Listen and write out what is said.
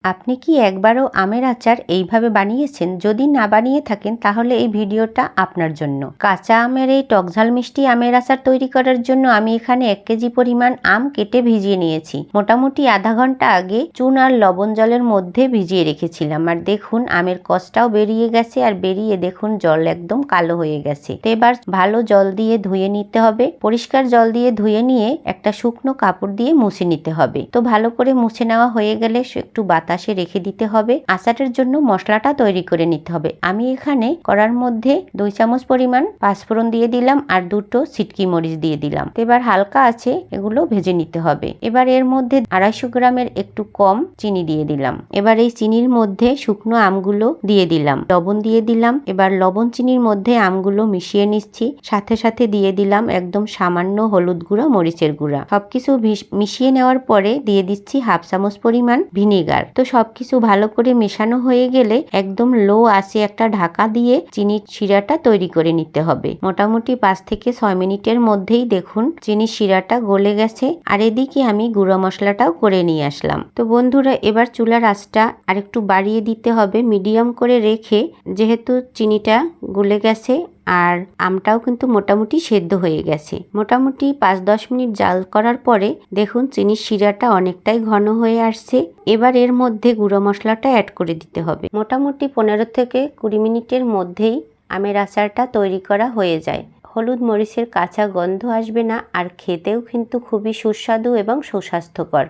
আপনি কি একবারও আমের আচার এইভাবে বানিয়েছেন? যদি না বানিয়ে থাকেন তাহলে এই ভিডিওটা আপনার জন্য। কাঁচা আমের এই টকঝাল মিষ্টি আমের আচার তৈরি করার জন্য আমি এখানে 1 কেজি পরিমাণ আম কেটে ভিজিয়ে নিয়েছি। মোটামুটি আধা ঘন্টা আগে চুন আর লবণ জলের মধ্যে ভিজিয়ে রেখেছিলাম। আর দেখুন আমের কষটাও বেরিয়ে গেছে, আর বেরিয়ে দেখুন জল একদম কালো হয়ে গেছে। তো এবার ভালো জল দিয়ে ধুয়ে নিতে হবে। পরিষ্কার জল দিয়ে ধুয়ে নিয়ে একটা শুকনো কাপড় দিয়ে মুছে নিতে হবে। তো ভালো করে মুছে নেওয়া হয়ে গেলে একটু বাতাসে রেখে দিতে হবে। আচারের জন্য মশলাটা তৈরি করে নিতে হবে। আমি এখানে কড়ার মধ্যে 2 চামচ পরিমাণ পাঁচফোড়ন দিয়ে দিলাম আর 2টো সিটকি মরিচ দিয়ে দিলাম। এবার হালকা আছে এগুলো ভেজে নিতে হবে। এবার এর মধ্যে 250 গ্রামের একটু কম চিনি দিয়ে দিলাম। এবার এই চিনির মধ্যে শুকনো আমগুলো দিয়ে দিলাম, লবণ দিয়ে দিলাম। এবার লবণ চিনির মধ্যে আমগুলো মিশিয়ে নিচ্ছি। সাথে সাথে দিয়ে দিলাম একদম সামান্য হলুদ গুঁড়া, মরিচের গুঁড়া। সবকিছু মিশিয়ে নেওয়ার পরে দিয়ে দিচ্ছি 1/2 চামচ পরিমাণ ভিনেগার। তো সবকিছু ভালো করে মেশানো হয়ে গেলে একদম লো আঁচে একটা ঢাকা দিয়ে চিনির শিরাটা তৈরি করে নিতে হবে। মোটামুটি 5 থেকে 6 মিনিটের মধ্যেই দেখুন চিনির শিরাটা গলে গেছে। আর এদিকে আমি গুঁড়ো মশলাটাও করে নিয়ে আসলাম। তো বন্ধুরা এবার চুলার আঁচটা আরেকটু বাড়িয়ে দিতে হবে, মিডিয়াম করে রেখে, যেহেতু চিনিটা গলে গেছে আর আমটাও কিন্তু মোটামুটি সেদ্ধ হয়ে গেছে। মোটামুটি 5-10 মিনিট জাল করার পরে দেখুন চিনির শিরাটা অনেকটাই ঘন হয়ে আসছে। এবার এর মধ্যে গুঁড়ো মশলাটা অ্যাড করে দিতে হবে। মোটামুটি 15 থেকে 20 মিনিটের মধ্যেই আমের আচারটা তৈরি করা হয়ে যায়। হলুদ মরিচের কাঁচা গন্ধ আসবে না, আর খেতেও কিন্তু খুবই সুস্বাদু এবং সুস্বাস্থ্যকর।